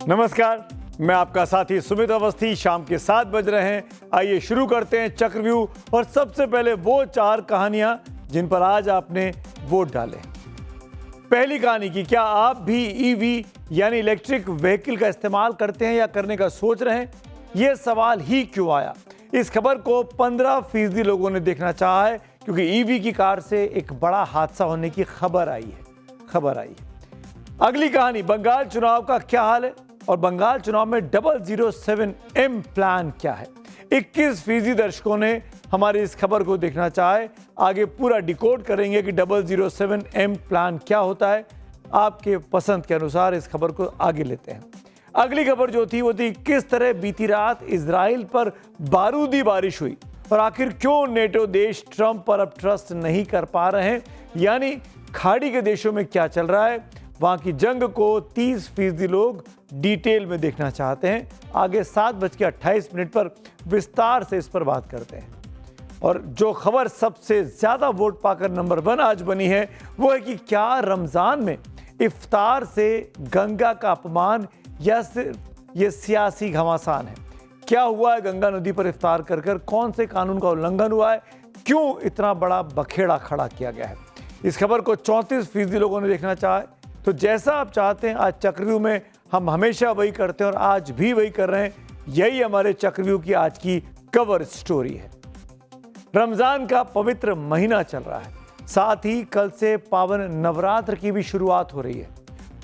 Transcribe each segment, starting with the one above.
नमस्कार, मैं आपका साथी सुमित अवस्थी। शाम के 7 बज रहे हैं। आइए शुरू करते हैं चक्रव्यूह। और सबसे पहले वो 4 कहानियां जिन पर आज आपने वोट डाले। पहली कहानी की, क्या आप भी ईवी यानी इलेक्ट्रिक व्हीकल का इस्तेमाल करते हैं या करने का सोच रहे हैं? यह सवाल ही क्यों आया? इस खबर को 15% लोगों ने देखना चाहा है, क्योंकि ईवी की कार से एक बड़ा हादसा होने की खबर आई है। अगली कहानी, बंगाल चुनाव का क्या हाल है और बंगाल चुनाव में 007M प्लान क्या है? 21% दर्शकों ने हमारी इस खबर को देखना चाहा है। आगे पूरा डिकोड करेंगे कि 007M प्लान क्या होता है। आपके पसंद के अनुसार इस खबर को आगे लेते हैं। अगली खबर जो थी वो थी, किस तरह बीती रात इजराइल पर बारूदी बारिश हुई और आखिर क्यों नेटो देश ट्रंप पर अब ट्रस्ट नहीं कर पा रहे हैं, यानी खाड़ी के देशों में क्या चल रहा है। वहां की जंग को 30% लोग डिटेल में देखना चाहते हैं। आगे 7:28 पर विस्तार से इस पर बात करते हैं। और जो खबर सबसे ज्यादा वोट पाकर नंबर 1 आज बनी है वो है कि क्या रमजान में इफ्तार से गंगा का अपमान या सिर्फ ये सियासी घमासान है? क्या हुआ है गंगा नदी पर इफ्तार कर कौन से कानून का उल्लंघन हुआ है? क्यों इतना बड़ा बखेड़ा खड़ा किया गया है? इस खबर को 34% लोगों ने देखना चाहा है। तो जैसा आप चाहते हैं, आज चक्रव्यूह में हम हमेशा वही करते हैं और आज भी वही कर रहे हैं। यही हमारे चक्रव्यूह की आज की कवर स्टोरी है। रमजान का पवित्र महीना चल रहा है, साथ ही कल से पावन नवरात्र की भी शुरुआत हो रही है।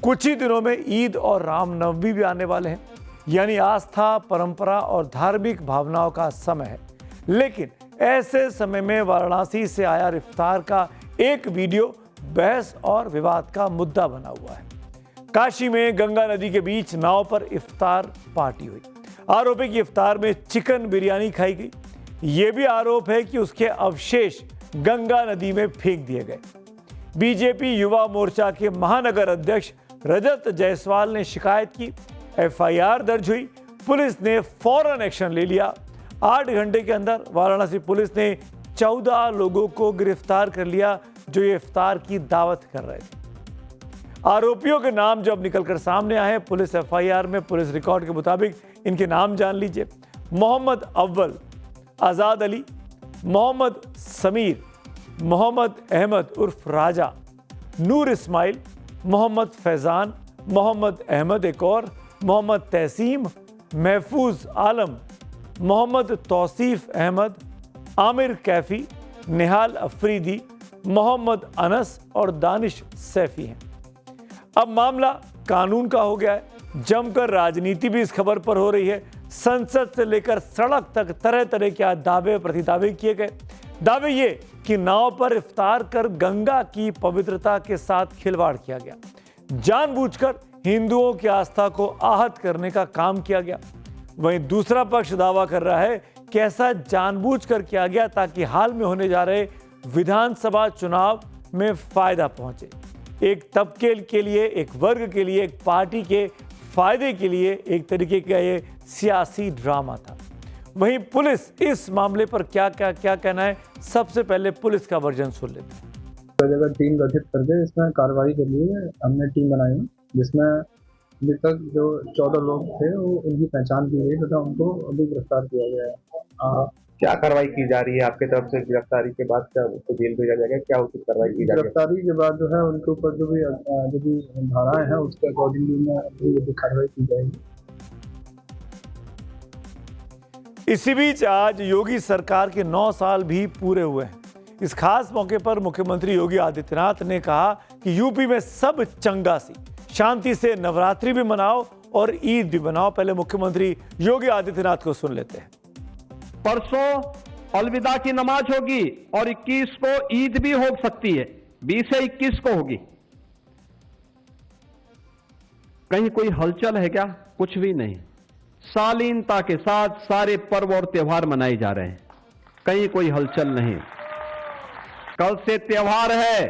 कुछ ही दिनों में ईद और रामनवमी भी आने वाले हैं, यानी आस्था, परंपरा और धार्मिक भावनाओं का समय है। लेकिन ऐसे समय में वाराणसी से आया इफ्तार का एक वीडियो बहस और विवाद का मुद्दा बना हुआ है। काशी में गंगा नदी के बीच नाव पर इफ्तार पार्टी हुई। आरोप है कि इफ्तार में चिकन बिरयानी खाई गई। यह भी आरोप है कि उसके अवशेष गंगा नदी में फेंक दिए गए। बीजेपी युवा मोर्चा के महानगर अध्यक्ष रजत जायसवाल ने शिकायत की। FIR दर्ज हुई। पुलिस ने फौरन एक्शन ले लिया। 8 घंटे के अंदर वाराणसी पुलिस ने 14 लोगों को गिरफ्तार कर लिया जो ये इफ्तार की दावत कर रहे थे। आरोपियों के नाम जब निकलकर सामने आए पुलिस FIR में, पुलिस रिकॉर्ड के मुताबिक इनके नाम जान लीजिए। मोहम्मद अव्वल, आज़ाद अली, मोहम्मद समीर, मोहम्मद अहमद उर्फ राजा, नूर इस्माइल, मोहम्मद फैज़ान, मोहम्मद अहमद एक और, मोहम्मद तहसीम, महफूज आलम, मोहम्मद तौसीफ अहमद, आमिर कैफी, निहाल अफरीदी, मोहम्मद अनस और दानिश सैफी हैं। अब मामला कानून का हो गया है। जमकर राजनीति भी इस खबर पर हो रही है। संसद से लेकर सड़क तक तरह तरह के दावे प्रतिदावे किए गए। दावे ये कि नाव पर इफ्तार कर गंगा की पवित्रता के साथ खिलवाड़ किया गया। जानबूझकर हिंदुओं की आस्था को आहत करने का काम किया गया। वहीं दूसरा पक्ष दावा कर रहा है कि ऐसा जानबूझकर किया गया ताकि हाल में होने जा रहे विधानसभा चुनाव में फायदा पहुंचे। एक तबके के लिए, एक वर्ग के लिए, एक पार्टी के फायदे के लिए एक तरीके का ये सियासी ड्रामा था। वहीं पुलिस इस मामले पर क्या कहना है, सबसे पहले पुलिस का वर्जन सुन लेते हैं। जगह टीम गठित करके इसमें कार्रवाई के लिए हमने टीम बनाई, जिसमें अभी तक जो 14 लोग थे वो उनकी पहचान की गई तथा उनको अभी गिरफ्तार किया गया है। क्या कार्रवाई की जा रही है आपके तरफ से? गिरफ्तारी के बाद क्या उसको जेल भेजा जाएगा? क्या उचित कार्रवाई की जा रही है? गिरफ्तारी के बाद जो है उनके ऊपर जो भी धाराएं हैं उसके अकॉर्डिंगली कार्रवाई की जाएगी। इसी बीच आज योगी सरकार के 9 साल भी पूरे हुए हैं। इस खास मौके पर मुख्यमंत्री योगी आदित्यनाथ ने कहा कि यूपी में सब चंगा सी, शांति से नवरात्रि भी मनाओ और ईद भी मनाओ। पहले मुख्यमंत्री योगी आदित्यनाथ को सुन लेते हैं। परसों अलविदा की नमाज होगी और 21 को ईद भी हो सकती है, 20 से 21 को होगी। कहीं कोई हलचल है क्या? कुछ भी नहीं। शालीनता के साथ सारे पर्व और त्योहार मनाए जा रहे हैं, कहीं कोई हलचल नहीं। कल से त्योहार है,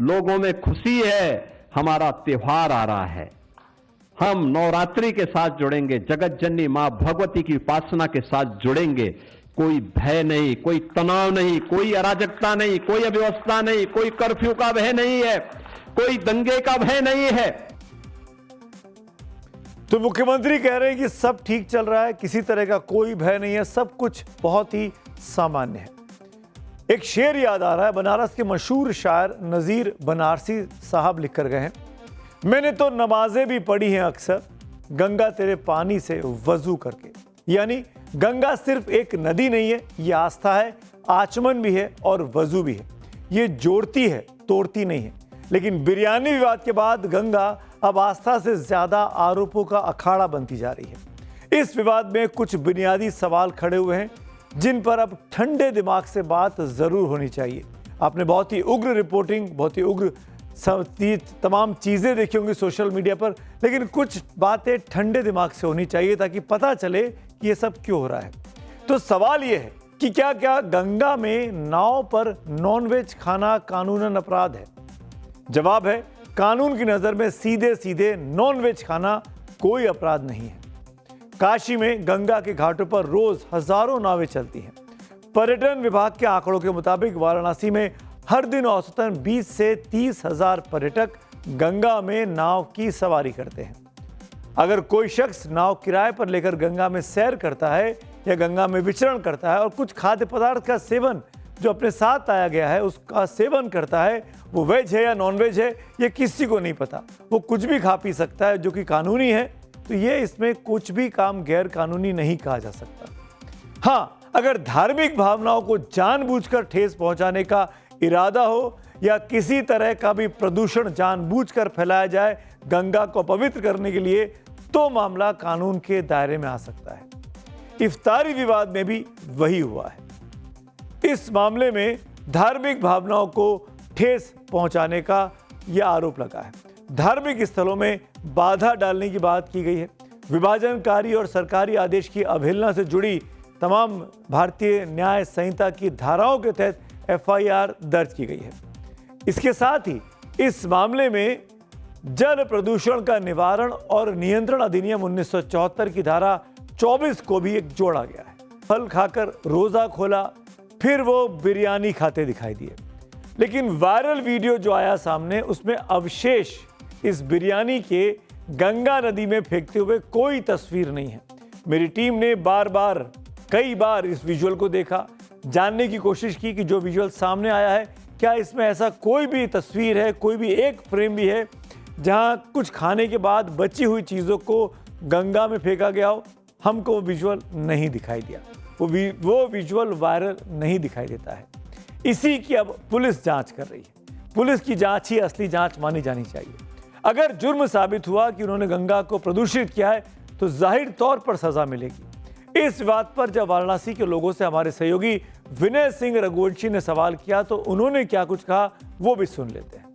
लोगों में खुशी है, हमारा त्योहार आ रहा है। हम नवरात्रि के साथ जुड़ेंगे, जगत जननी मां भगवती की उपासना के साथ जुड़ेंगे। कोई भय नहीं, कोई तनाव नहीं, कोई अराजकता नहीं, कोई अव्यवस्था नहीं, कोई कर्फ्यू का भय नहीं है, कोई दंगे का भय नहीं है। तो मुख्यमंत्री कह रहे हैं कि सब ठीक चल रहा है, किसी तरह का कोई भय नहीं है, सब कुछ बहुत ही सामान्य है। एक शेर याद आ रहा है, बनारस के मशहूर शायर नज़ीर बनारसी साहब लिख कर गए हैं, मैंने तो नमाजें भी पढ़ी हैं अक्सर गंगा तेरे पानी से वजू करके। यानी गंगा सिर्फ एक नदी नहीं है, ये आस्था है, आचमन भी है और वजू भी है। ये जोड़ती है, तोड़ती नहीं है। लेकिन बिरयानी विवाद के बाद गंगा अब आस्था से ज्यादा आरोपों का अखाड़ा बनती जा रही है। इस विवाद में कुछ बुनियादी सवाल खड़े हुए हैं जिन पर अब ठंडे दिमाग से बात जरूर होनी चाहिए। आपने बहुत ही उग्र रिपोर्टिंग, बहुत ही उग्र तमाम चीजें देखी होंगी सोशल मीडिया पर, लेकिन कुछ बातें ठंडे दिमाग से होनी चाहिए ताकि पता चले कि ये सब क्यों हो रहा है। तो सवाल ये है कि क्या क्या गंगा में नाव पर नॉनवेज खाना कानूनन अपराध है? जवाब है, कानून की नजर में सीधे सीधे नॉनवेज खाना कोई अपराध नहीं है। काशी में गंगा के घाटों पर रोज हजारों नावें चलती हैं। पर्यटन विभाग के आंकड़ों के मुताबिक वाराणसी में हर दिन औसतन 20 से 30 हजार पर्यटक गंगा में नाव की सवारी करते हैं। अगर कोई शख्स नाव किराए पर लेकर गंगा में सैर करता है या गंगा में विचरण करता है और कुछ खाद्य पदार्थ का सेवन जो अपने साथ आया गया है उसका सेवन करता है, वो वेज है या नॉन वेज है ये किसी को नहीं पता, वो कुछ भी खा पी सकता है जो कि कानूनी है, तो ये इसमें कुछ भी काम गैर कानूनी नहीं कहा जा सकता। हाँ, अगर धार्मिक भावनाओं को जानबूझकर ठेस पहुंचाने का इरादा हो या किसी तरह का भी प्रदूषण जानबूझकर फैलाया जाए गंगा को पवित्र करने के लिए, तो मामला कानून के दायरे में आ सकता है। इफ्तारी विवाद में भी वही हुआ है। इस मामले में धार्मिक भावनाओं को ठेस पहुंचाने का यह आरोप लगा है। धार्मिक स्थलों में बाधा डालने की बात की गई है। विभाजनकारी और सरकारी आदेश की अवहेलना से जुड़ी तमाम भारतीय न्याय संहिता की धाराओं के तहत FIR दर्ज की गई है। इसके साथ ही इस मामले में जल प्रदूषण का निवारण और नियंत्रण अधिनियम 1974 की धारा 24 को भी एक जोड़ा गया है। फल खाकर रोजा खोला, फिर वो बिरयानी खाते दिखाई दिए। लेकिन वायरल वीडियो जो आया सामने उसमें अवशेष इस बिरयानी के गंगा नदी में फेंकते हुए कोई तस्वीर नहीं है। मेरी टीम ने कई बार इस विजुअल को देखा, जानने की कोशिश की कि जो विजुअल सामने आया है क्या इसमें ऐसा कोई भी तस्वीर है, कोई भी एक फ्रेम भी है जहां कुछ खाने के बाद बची हुई चीज़ों को गंगा में फेंका गया हो। हमको वो विजुअल नहीं दिखाई दिया, वो विजुअल वायरल नहीं दिखाई देता है। इसी की अब पुलिस जांच कर रही है। पुलिस की जांच ही असली जांच मानी जानी चाहिए। अगर जुर्म साबित हुआ कि उन्होंने गंगा को प्रदूषित किया है तो जाहिर तौर पर सजा मिलेगी। इस बात पर जब वाराणसी के लोगों से हमारे सहयोगी विनय सिंह रघुवंशी ने सवाल किया तो उन्होंने क्या कुछ कहा वो भी सुन लेते हैं।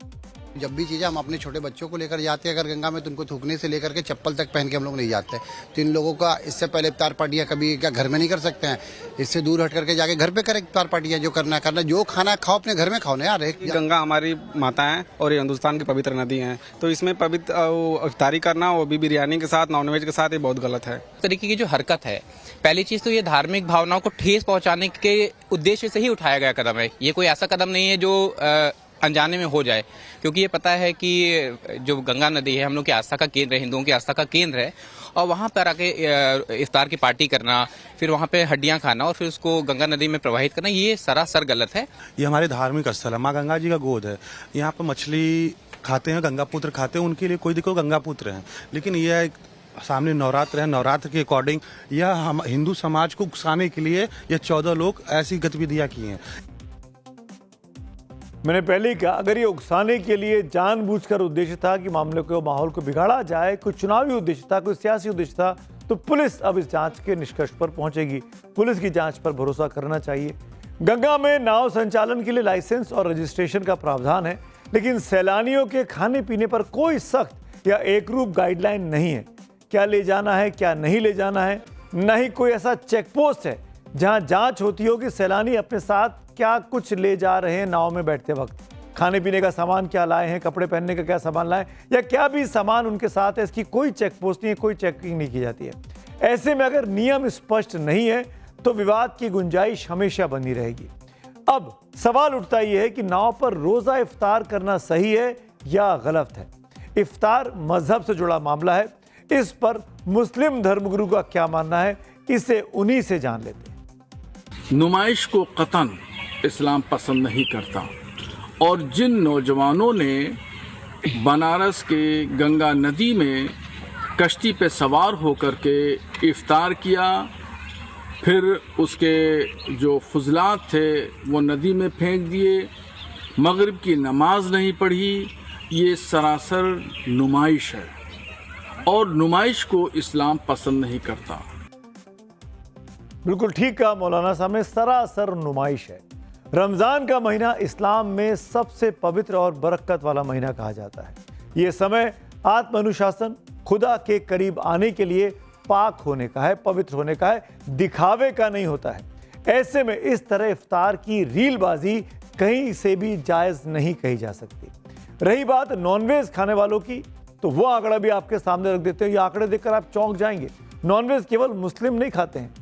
जब भी चीज़ें हम अपने छोटे बच्चों को लेकर जाते हैं अगर गंगा में, तो उनको थूकने से लेकर के चप्पल तक पहन के हम लोग नहीं जाते। तो इन लोगों का इससे पहले इफ्तार पार्टियां कभी क्या घर में नहीं कर सकते हैं? इससे दूर हट करके जाके घर पे करें इफ्तार पार्टियां। जो करना जो खाना खाओ अपने घर में खाओ ना यार। गंगा हमारी माता है और ये हिंदुस्तान की पवित्र नदी है, तो इसमें पवित्र इफ्तारी करना वो भी बिरयानी के साथ, नॉनवेज के साथ, ये बहुत गलत है। इस तरीके की जो हरकत है, पहली चीज तो ये धार्मिक भावनाओं को ठेस पहुंचाने के उद्देश्य से ही उठाया गया कदम है। ये कोई ऐसा कदम नहीं है जो अनजाने में हो जाए, क्योंकि ये पता है कि जो गंगा नदी है हम लोग की आस्था का केंद्र है, हिंदुओं की आस्था का केंद्र है, और वहाँ पर आके इफ्तार की पार्टी करना, फिर वहाँ पे हड्डियाँ खाना और फिर उसको गंगा नदी में प्रवाहित करना, ये सरासर गलत है। ये हमारे धार्मिक स्थल है, माँ गंगा जी का गोद है। यहाँ पर मछली खाते हैं, गंगा पुत्र खाते हैं, उनके लिए कोई दिक्कत, गंगा पुत्र हैं। लेकिन यह सामने नवरात्र है, नवरात्र के अकॉर्डिंग यह हम हिंदू समाज को उकसाने के लिए यह 14 लोग ऐसी गतिविधियां की हैं। मैंने पहले ही कहा, अगर ये उकसाने के लिए जानबूझकर उद्देश्य था कि मामले को, माहौल को बिगाड़ा जाए, कोई चुनावी उद्देश्य था, कोई सियासी उद्देश्य था, तो पुलिस अब इस जांच के निष्कर्ष पर पहुंचेगी। पुलिस की जांच पर भरोसा करना चाहिए। गंगा में नाव संचालन के लिए लाइसेंस और रजिस्ट्रेशन का प्रावधान है, लेकिन सैलानियों के खाने पीने पर कोई सख्त या एक रूप गाइडलाइन नहीं है। क्या ले जाना है, क्या नहीं ले जाना है, न ही कोई ऐसा चेक पोस्ट है जहां जांच होती हो कि सैलानी अपने साथ क्या कुछ ले जा रहे हैं नाव में बैठते वक्त, खाने पीने का सामान क्या लाए हैं, कपड़े पहनने का क्या सामान लाए, या क्या भी सामान उनके साथ है, इसकी कोई चेक पोस्ट नहीं है, कोई चेकिंग नहीं की जाती है। ऐसे में अगर नियम स्पष्ट नहीं है तो विवाद की गुंजाइश हमेशा बनी रहेगी। अब सवाल उठता यह है कि नाव पर रोजा इफ्तार करना सही है या गलत है। इफ्तार मजहब से जुड़ा मामला है। इस पर मुस्लिम धर्मगुरु का क्या मानना है, इसे उन्हीं से जान लेते हैं। नुमाइश को कतन इस्लाम पसंद नहीं करता, और जिन नौजवानों ने बनारस के गंगा नदी में कश्ती पे सवार होकर के इफ्तार किया, फिर उसके जो फुजलात थे वो नदी में फेंक दिए, मगरिब की नमाज नहीं पढ़ी, ये सरासर नुमाइश है और नुमाइश को इस्लाम पसंद नहीं करता। बिल्कुल ठीक कहा मौलाना साहब ने, सरासर नुमाइश है। रमज़ान का महीना इस्लाम में सबसे पवित्र और बरकत वाला महीना कहा जाता है। ये समय आत्म अनुशासन, खुदा के करीब आने के लिए पाक होने का है, पवित्र होने का है, दिखावे का नहीं होता है। ऐसे में इस तरह इफ्तार की रीलबाजी कहीं से भी जायज़ नहीं कही जा सकती। रही बात नॉनवेज खाने वालों की, तो वो आंकड़ा भी आपके सामने रख देते हैं। ये आंकड़े देखकर आप चौंक जाएंगे। नॉनवेज केवल मुस्लिम नहीं खाते हैं,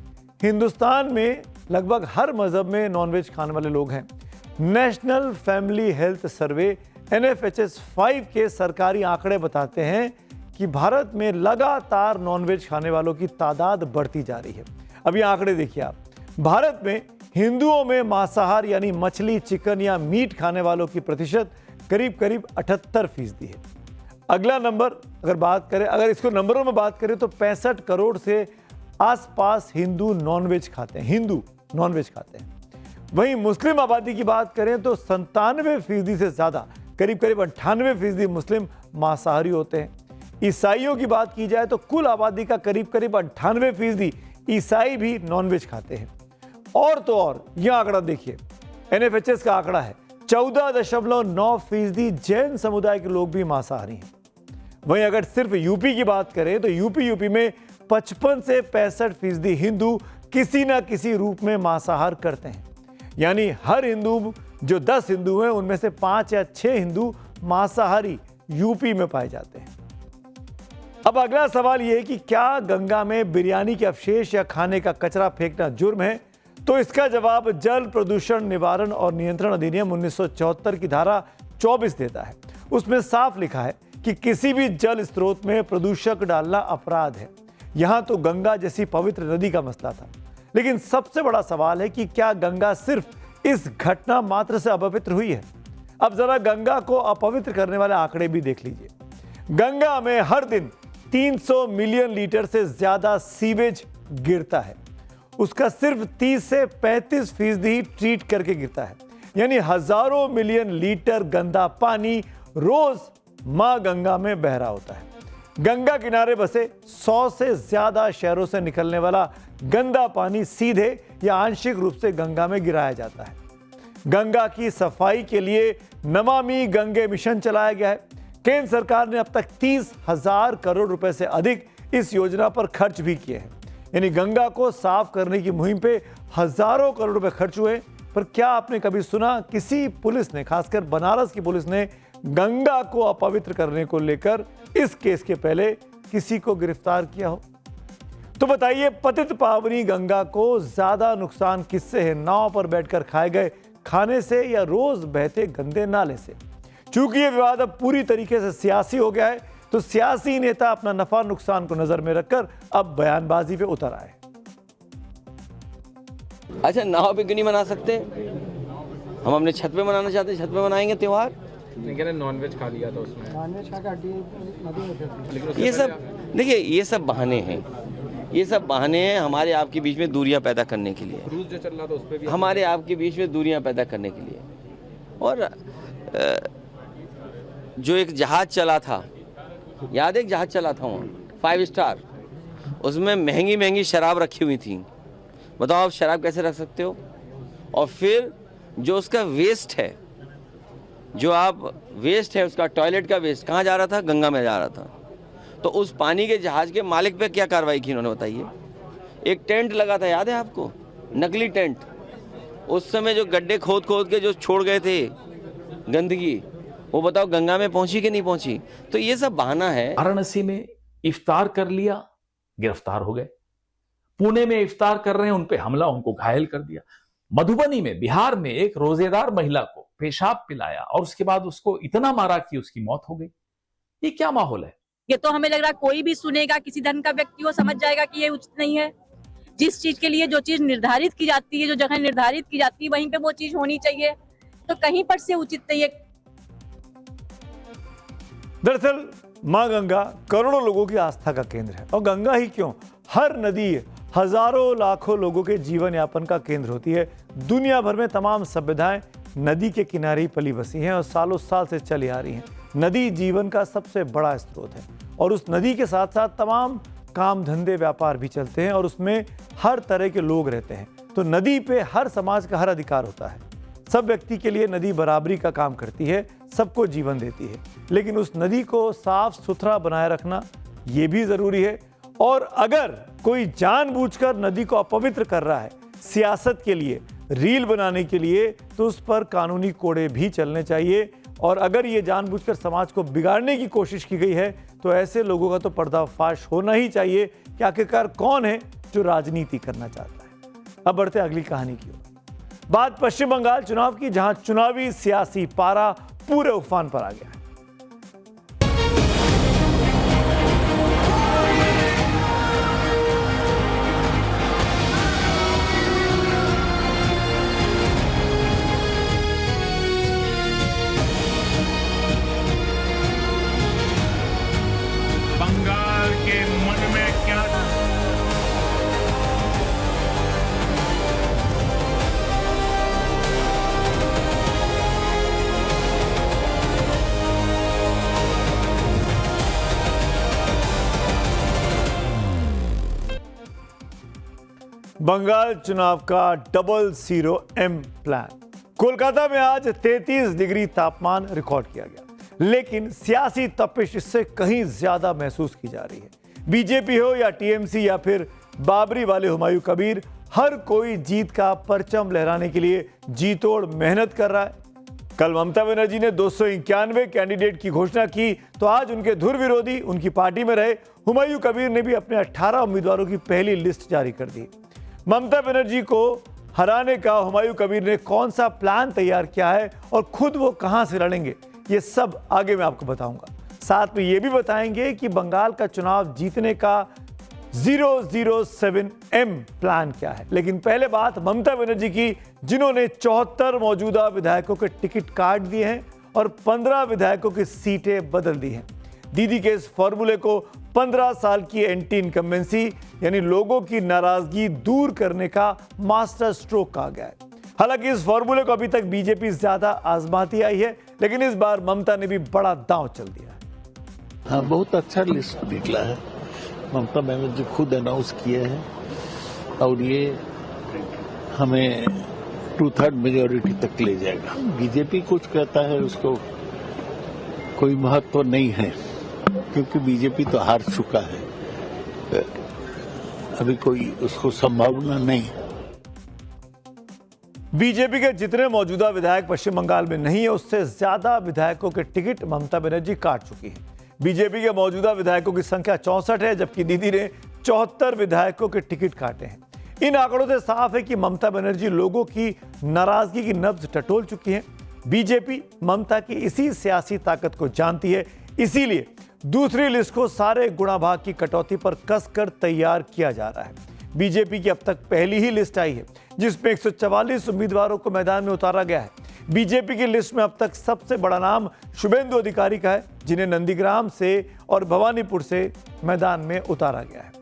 हिंदुस्तान में लगभग हर मजहब में नॉनवेज खाने वाले लोग हैं। National family health survey NFHS 5 के सरकारी आंकड़े बताते हैं कि भारत में लगातार नॉनवेज खाने वालों की तादाद बढ़ती जा रही है। अब ये आंकड़े देखिए आप। भारत में हिंदुओं में मांसाहार यानी मछली, चिकन या मीट खाने वालों की प्रतिशत करीब 78% है। अगला नंबर अगर इसको नंबरों में बात करें तो 65 करोड़ से आसपास हिंदू नॉनवेज खाते हैं, हिंदू नॉनवेज खाते हैं। वहीं मुस्लिम आबादी की बात करें तो 97% से ज्यादा, करीब 98% मुस्लिम मांसाहारी होते हैं। ईसाइयों की बात की जाए तो कुल आबादी का करीब 98% ईसाई भी नॉनवेज खाते हैं। और तो और यह आंकड़ा देखिए, NFHS का आंकड़ा है 14.9% जैन समुदाय के लोग भी मांसाहारी हैं। वहीं अगर सिर्फ यूपी की बात करें तो यूपी में 55 से 65% हिंदू किसी ना किसी रूप में मांसाहार करते हैं। यानी हर हिंदू, जो 10 हिंदू हैं उनमें से 5 या 6 हिंदू मांसाहारी यूपी में पाए जाते हैं। अब अगला सवाल यह है कि क्या गंगा में बिरयानी के अवशेष या खाने का कचरा फेंकना जुर्म है? तो इसका जवाब जल प्रदूषण निवारण और नियंत्रण अधिनियम 1974 की धारा 24 देता है। उसमें साफ लिखा है कि किसी भी जल स्रोत में प्रदूषक डालना अपराध है। यहां तो गंगा जैसी पवित्र नदी का मसला था, लेकिन सबसे बड़ा सवाल है कि क्या गंगा सिर्फ इस घटना मात्र से अपवित्र हुई है? अब जरा गंगा को अपवित्र करने वाले आंकड़े भी देख लीजिए। गंगा में हर दिन 300 मिलियन लीटर से ज्यादा सीवेज गिरता है। उसका सिर्फ 30 से 35% ही ट्रीट करके गिरता है। यानी हजारों मिलियन लीटर गंदा पानी रोज मां गंगा में बह रहा होता है। गंगा किनारे बसे 100 से ज्यादा शहरों से निकलने वाला गंदा पानी सीधे या आंशिक रूप से गंगा में गिराया जाता है। गंगा की सफाई के लिए नमामि गंगे मिशन चलाया गया है। केंद्र सरकार ने अब तक 30,000 करोड़ रुपए से अधिक इस योजना पर खर्च भी किए हैं। यानी गंगा को साफ करने की मुहिम पे हजारों करोड़ रुपए खर्च हुए। पर क्या आपने कभी सुना किसी पुलिस ने, खासकर बनारस की पुलिस ने, गंगा को अपवित्र करने को लेकर इस केस के पहले किसी को गिरफ्तार किया हो? तो बताइए, पतित पावनी गंगा को ज्यादा नुकसान किससे है? नाव पर बैठकर खाए गए खाने से या रोज बहते गंदे नाले से? चूंकि यह विवाद अब पूरी तरीके से सियासी हो गया है, तो सियासी नेता अपना नफा नुकसान को नजर में रखकर अब बयानबाजी पे उतर आए। अच्छा, नाव पे क्यों नहीं मना सकते? हम अपने छत पे मनाना चाहते हैं, छत पे मनाएंगे त्योहार। नॉनवेज खा लिया था उसमें, ये सब देखिए, ये सब बहाने हैं, ये सब बहाने हैं हमारे आपके बीच में दूरियां पैदा करने के लिए। क्रूज जो चल रहा था उस पे भी हमारे आपके बीच में दूरियां पैदा करने के लिए। और जो एक जहाज चला था, याद है, एक जहाज चला था वहाँ 5 स्टार, उसमें महंगी महंगी शराब रखी हुई थी। बताओ आप शराब कैसे रख सकते हो? और फिर जो उसका वेस्ट है, जो आप वेस्ट है उसका, टॉयलेट का वेस्ट कहाँ जा रहा था? गंगा में जा रहा था। तो उस पानी के जहाज के मालिक पे क्या कार्रवाई की इन्होंने, बताइए? एक टेंट लगा था, याद है आपको? नकली टेंट। उस समय जो गड्ढे खोद खोद के जो छोड़ गए थे गंदगी, वो बताओ गंगा में पहुंची कि नहीं पहुंची? तो ये सब बहाना है। वाराणसी में इफ्तार कर लिया, गिरफ्तार हो गए। पुणे में इफ्तार कर रहे हैं, उन पे हमला, उनको घायल कर दिया। मधुबनी में, बिहार में एक रोजेदार महिला को पेशाब पिलाया और उसके बाद उसको इतना मारा कि उसकी मौत हो गई। ये क्या माहौल है? ये तो हमें लग रहा है कोई भी सुनेगा, किसी धर्म का व्यक्ति हो, समझ जाएगा कि ये उचित नहीं है। जिस चीज के लिए जो चीज निर्धारित की जाती है, जो जगह निर्धारित की जाती है, वहीं पे वो चीज होनी चाहिए, तो कहीं पर से उचित नहीं है। दरअसल मां गंगा करोड़ों लोगों की आस्था का केंद्र है, और गंगा ही क्यों, हर नदी हजारों लाखों लोगों के जीवन यापन का केंद्र होती है। दुनिया भर में तमाम सभ्यताएं नदी के किनारे ही पली बसी हैं और सालों साल से चली आ रही हैं। नदी जीवन का सबसे बड़ा स्रोत है, और उस नदी के साथ साथ तमाम काम धंधे व्यापार भी चलते हैं, और उसमें हर तरह के लोग रहते हैं। तो नदी पे हर समाज का हर अधिकार होता है। सब व्यक्ति के लिए नदी बराबरी का काम करती है, सबको जीवन देती है, लेकिन उस नदी को साफ सुथरा बनाए रखना ये भी जरूरी है। और अगर कोई जानबूझकर नदी को अपवित्र कर रहा है सियासत के लिए, रील बनाने के लिए, तो उस पर कानूनी कोड़े भी चलने चाहिए। और अगर ये जानबूझकर समाज को बिगाड़ने की कोशिश की गई है तो ऐसे लोगों का तो पर्दाफाश होना ही चाहिए कि आखिरकार कौन है जो राजनीति करना चाहता है। अब बढ़ते अगली कहानी की ओर। बात पश्चिम बंगाल चुनाव की, जहां चुनावी सियासी पारा पूरे उफान पर आ गया है। बंगाल के मन में क्या बंगाल चुनाव का 000M प्लान। कोलकाता में आज 33 डिग्री तापमान रिकॉर्ड किया गया, लेकिन सियासी तपिश इससे कहीं ज्यादा महसूस की जा रही है। बीजेपी हो या टीएमसी या फिर बाबरी वाले हुमायूं कबीर, हर कोई जीत का परचम लहराने के लिए जी तोड़ मेहनत कर रहा है। कल ममता बनर्जी ने 291 कैंडिडेट की घोषणा की, तो आज उनके धुर विरोधी, उनकी पार्टी में रहे हुमायूं कबीर ने भी अपने 18 उम्मीदवारों की पहली लिस्ट जारी कर दी। ममता बनर्जी को हराने का हुमायूं कबीर ने कौन सा प्लान तैयार किया है और खुद वो कहां से लड़ेंगे, ये सब आगे मैं आपको बताऊंगा। साथ में ये भी बताएंगे कि बंगाल का चुनाव जीतने का 007M प्लान क्या है। लेकिन पहले बात ममता बनर्जी की, जिन्होंने 74 मौजूदा विधायकों के टिकट काट दिए हैं और 15 विधायकों की सीटें बदल दी हैं। दीदी के इस फॉर्मूले को 15 साल की एंटी इनकम्बेंसी यानी लोगों की नाराजगी दूर करने का मास्टर स्ट्रोक कहा गया है। हालांकि इस फॉर्मूले को अभी तक बीजेपी ज्यादा आजमाती आई है, लेकिन इस बार ममता ने भी बड़ा दांव चल दिया है। हाँ, बहुत अच्छा लिस्ट निकला है। ममता बनर्जी खुद अनाउंस किए हैं और ये हमें 2/3 मेजोरिटी तक ले जाएगा। बीजेपी कुछ कहता है उसको कोई महत्व नहीं है, क्योंकि बीजेपी तो हार चुका है, अभी कोई उसको संभावना नहीं। बीजेपी के जितने मौजूदा विधायक पश्चिम बंगाल में नहीं है, उससे ज्यादा विधायकों के टिकट ममता बनर्जी काट चुकी है। बीजेपी के मौजूदा विधायकों की संख्या 64 है, जबकि दीदी ने 74 विधायकों के टिकट काटे हैं। इन आंकड़ों से साफ है कि ममता बनर्जी लोगों की नाराजगी की नब्ज टटोल चुकी है। बीजेपी ममता की इसी सियासी ताकत को जानती है, इसीलिए दूसरी लिस्ट को सारे गुणाभाग की कटौती पर कसकर तैयार किया जा रहा है। बीजेपी की अब तक पहली ही लिस्ट आई है, जिसमें 144 उम्मीदवारों को मैदान में उतारा गया है। बीजेपी की लिस्ट में अब तक सबसे बड़ा नाम शुभेंदु अधिकारी का है, जिन्हें नंदीग्राम से और भवानीपुर से मैदान में उतारा गया है।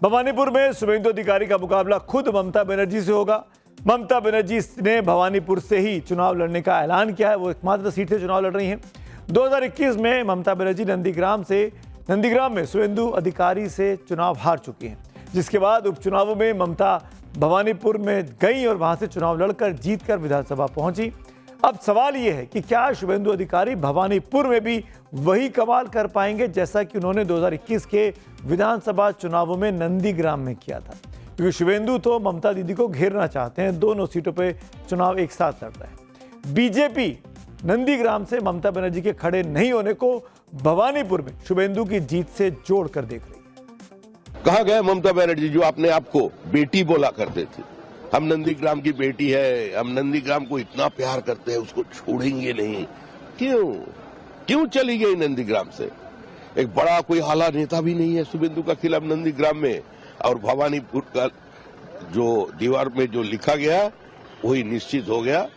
भवानीपुर में शुभेंदु अधिकारी का मुकाबला खुद ममता बनर्जी से होगा। ममता बनर्जी ने भवानीपुर से ही चुनाव लड़ने का ऐलान किया है, वो एकमात्र सीट से चुनाव लड़ रही हैं। 2021 में ममता बनर्जी नंदीग्राम में शुभेंदु अधिकारी से चुनाव हार चुकी हैं, जिसके बाद उपचुनावों में ममता भवानीपुर में गई और वहां से चुनाव लड़कर जीतकर विधानसभा पहुंची। अब सवाल यह है कि क्या शुभेंदु अधिकारी भवानीपुर में भी वही कमाल कर पाएंगे जैसा कि उन्होंने 2021 के विधानसभा चुनावों में नंदीग्राम में किया था, क्योंकि शुभेंदु तो ममता दीदी को घेरना चाहते हैं। दोनों सीटों पे चुनाव एक साथ लड़ रहे हैं। बीजेपी नंदीग्राम से ममता बनर्जी के खड़े नहीं होने को भवानीपुर में शुभेंदु की जीत से जोड़कर देख रही है। कहा गया ममता बनर्जी जो अपने आप को बेटी बोला करते थे, हम नंदीग्राम की बेटी है, हम नंदीग्राम को इतना प्यार करते हैं, उसको छोड़ेंगे नहीं। क्यों चली गई नंदीग्राम से? एक बड़ा कोई आला नेता भी नहीं है शुभेंदु का खिलाफ नंदीग्राम में। और भवानीपुर का जो दीवार में जो लिखा गया वही निश्चित हो गया,